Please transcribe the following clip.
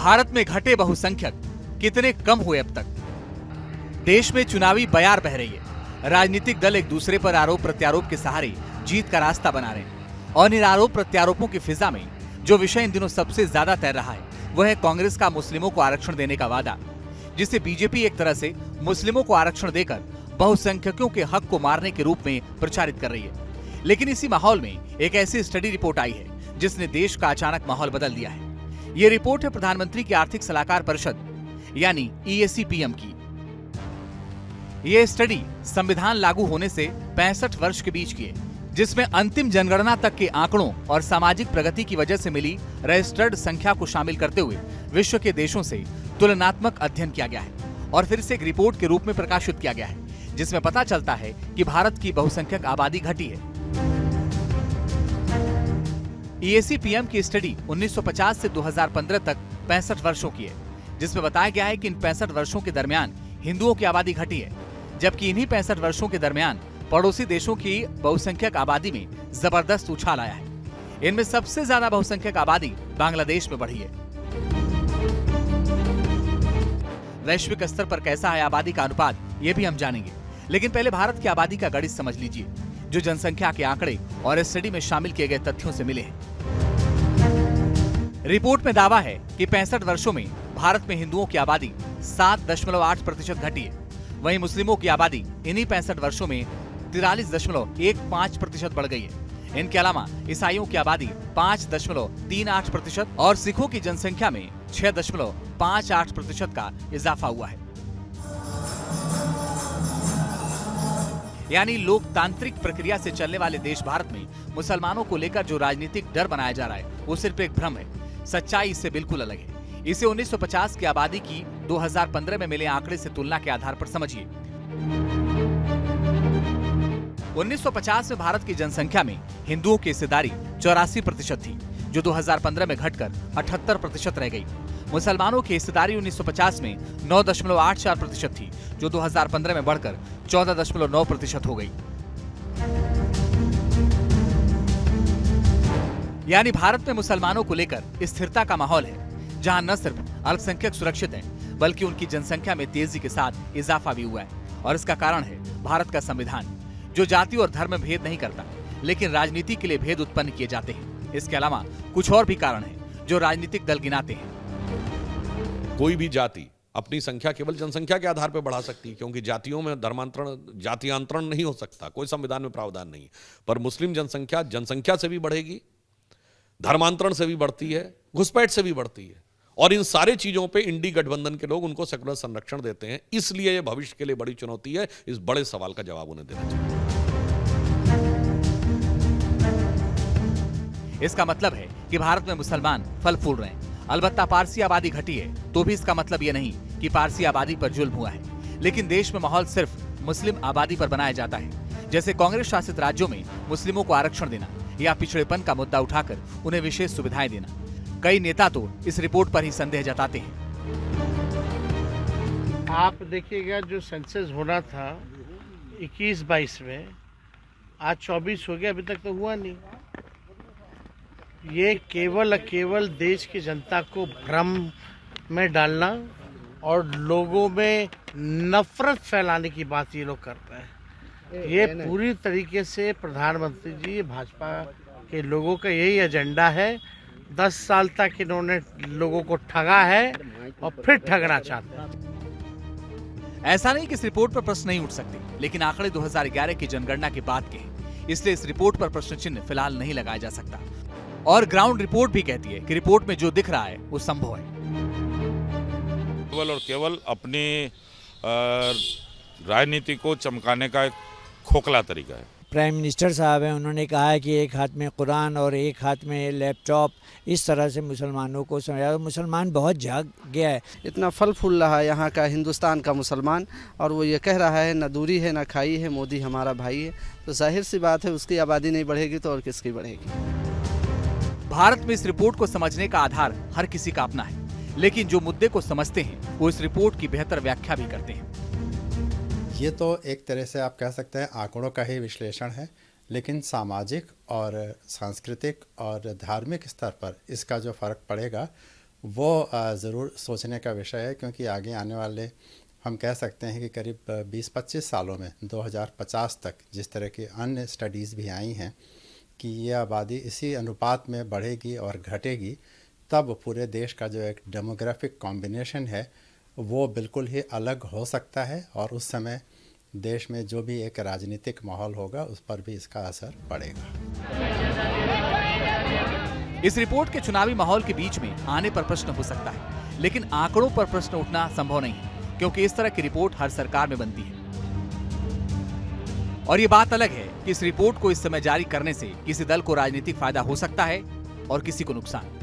भारत में घटे बहुसंख्यक कितने कम हुए अब तक? देश में चुनावी बयार बह रही है। राजनीतिक दल एक दूसरे पर आरोप प्रत्यारोप के सहारे जीत का रास्ता बना रहे हैं और इन आरोप प्रत्यारोपों की फिजा में जो विषय इन दिनों सबसे ज्यादा तैर रहा है वह है कांग्रेस का मुस्लिमों को आरक्षण देने का वादा, जिसे बीजेपी एक तरह से मुस्लिमों को आरक्षण देकर बहुसंख्यकों के हक को मारने के रूप में प्रचारित कर रही है। लेकिन इसी माहौल में एक ऐसी स्टडी रिपोर्ट आई है जिसने देश का अचानक माहौल बदल दिया है। ये रिपोर्ट है प्रधानमंत्री की आर्थिक सलाहकार परिषद यानी EAC-PM की। ये स्टडी संविधान लागू होने से 65 वर्ष के बीच की है, जिसमें अंतिम जनगणना तक के आंकड़ों और सामाजिक प्रगति की वजह से मिली रजिस्टर्ड संख्या को शामिल करते हुए विश्व के देशों से तुलनात्मक अध्ययन किया गया है और फिर से एक रिपोर्ट के रूप में प्रकाशित किया गया है, जिसमें पता चलता है कि भारत की बहुसंख्यक आबादी घटी है। EAC-PM की स्टडी 1950 से 2015 तक 65 वर्षों की है, जिसमें बताया गया है कि इन 65 वर्षों के दरमियान हिंदुओं की आबादी घटी है, जबकि इन्हीं 65 वर्षों के दरमियान पड़ोसी देशों की बहुसंख्यक आबादी में जबरदस्त उछाल आया है। इनमें सबसे ज्यादा बहुसंख्यक आबादी बांग्लादेश में बढ़ी है। वैश्विक स्तर पर कैसा है आबादी का अनुपात, ये भी हम जानेंगे, लेकिन पहले भारत की आबादी का गणित समझ लीजिए, जो जनसंख्या के आंकड़े और इस स्टडी में शामिल किए गए तथ्यों से मिले हैं। रिपोर्ट में दावा है कि 65 वर्षों में भारत में हिंदुओं की आबादी 7.8% घटी है, वहीं मुस्लिमों की आबादी इन्हीं 65 वर्षों में 43.15% बढ़ गई है। इनके अलावा ईसाइयों की आबादी 5.38% और सिखों की जनसंख्या में 6.58% का इजाफा हुआ है। यानी लोकतांत्रिक प्रक्रिया से चलने वाले देश भारत में मुसलमानों को लेकर जो राजनीतिक डर बनाया जा रहा है वो सिर्फ एक भ्रम है। सच्चाई इससे बिल्कुल अलग है। इसे 1950 की आबादी की 2015 में मिले आंकड़े से तुलना के आधार पर समझिए। 1950 में भारत की जनसंख्या में हिंदुओं की हिस्सेदारी 84% थी, जो 2015 में घटकर 78% रह गई। मुसलमानों की हिस्सेदारी 1950 में 9.84% थी, जो 2015 में बढ़कर 14.9% हो गई। यानी भारत में मुसलमानों को लेकर स्थिरता का माहौल है, जहां न सिर्फ अल्पसंख्यक सुरक्षित हैं, बल्कि उनकी जनसंख्या में तेजी के साथ इजाफा भी हुआ है। और इसका कारण है भारत का संविधान, जो जाति और धर्म में भेद नहीं करता, लेकिन राजनीति के लिए भेद उत्पन्न किए जाते हैं। इसके अलावा कुछ और भी कारण हैं जो राजनीतिक दल गिनाते हैं। कोई भी जाति अपनी संख्या केवल जनसंख्या के आधार पर बढ़ा सकती है, क्योंकि जातियों में धर्मांतरण, जातियांतरण नहीं हो सकता, कोई संविधान में प्रावधान नहीं। पर मुस्लिम जनसंख्या जनसंख्या से भी बढ़ेगी, धर्मांतरण से भी बढ़ती है, घुसपैठ से भी बढ़ती है। और इन सारे चीजों पे इंडी गठबंधन के लोग उनको सेकुलर संरक्षण देते हैं। इसलिए ये भविष्य के लिए बड़ी चुनौती है। इस बड़े सवाल का जवाब उन्हें देना चाहिए। इसका मतलब है कि भारत में मुसलमान फल फूल रहे हैं। अलबत्ता पारसी आबादी घटी है, तो भी इसका मतलब ये नहीं कि पारसी आबादी पर जुल्म हुआ है। लेकिन देश में माहौल सिर्फ मुस्लिम आबादी पर बनाया जाता है, जैसे कांग्रेस शासित राज्यों में मुस्लिमों को आरक्षण देना या पिछड़ेपन का मुद्दा उठाकर उन्हें विशेष सुविधाएं देना। कई नेता तो इस रिपोर्ट पर ही संदेह जताते हैं। आप देखिएगा, जो सेंसस होना था 21-22 में, आज 24 हो गया, अभी तक तो हुआ नहीं। ये केवल देश की जनता को भ्रम में डालना और लोगों में नफरत फैलाने की बात ये लोग कर रहे हैं। ये पूरी तरीके से प्रधानमंत्री जी, भाजपा के लोगों का यही एजेंडा है। 10 साल तक इन्होंने लोगों को ठगा है और फिर ठगना चाहते हैं। ऐसा नहीं कि इस रिपोर्ट पर प्रश्न नहीं उठ सकते, लेकिन आंकड़े 2011 की जनगणना के बाद के हैं, इसलिए इस रिपोर्ट पर प्रश्न चिन्ह फिलहाल नहीं लगाया जा सकता। और ग्राउंड रिपोर्ट भी कहती है कि रिपोर्ट में जो दिख रहा है वो संभव है। केवल और केवल अपनी राजनीति को चमकाने का एक खोखला तरीका है। प्राइम मिनिस्टर साहब हैं, उन्होंने कहा है कि एक हाथ में कुरान और एक हाथ में लैपटॉप, इस तरह से मुसलमानों को समझाया। मुसलमान बहुत जाग गया है। इतना फल फूल रहा है यहाँ का हिंदुस्तान का मुसलमान, और वो ये कह रहा है न दूरी है न खाई है, मोदी हमारा भाई है। तो जाहिर सी बात है, उसकी आबादी नहीं बढ़ेगी तो और किसकी बढ़ेगी। भारत में इस रिपोर्ट को समझने का आधार हर किसी का अपना है, लेकिन जो मुद्दे को समझते हैं वो इस रिपोर्ट की बेहतर व्याख्या भी करते हैं। ये तो एक तरह से आप कह सकते हैं आंकड़ों का ही विश्लेषण है, लेकिन सामाजिक और सांस्कृतिक और धार्मिक स्तर पर इसका जो फर्क पड़ेगा वो ज़रूर सोचने का विषय है, क्योंकि आगे आने वाले हम कह सकते हैं कि करीब 20-25 सालों में 2050 तक जिस तरह की अन्य स्टडीज़ भी आई हैं कि ये आबादी इसी अनुपात में बढ़ेगी और घटेगी, तब पूरे देश का जो एक डेमोग्राफिक कॉम्बिनेशन है वो बिल्कुल ही अलग हो सकता है, और उस समय देश में जो भी एक राजनीतिक माहौल होगा उस पर भी इसका असर पड़ेगा। इस रिपोर्ट के चुनावी माहौल के बीच में आने पर प्रश्न हो सकता है, लेकिन आंकड़ों पर प्रश्न उठना संभव नहीं है, क्योंकि इस तरह की रिपोर्ट हर सरकार में बनती है। और ये बात अलग है कि इस रिपोर्ट को इस समय जारी करने से किसी दल को राजनीतिक फायदा हो सकता है और किसी को नुकसान।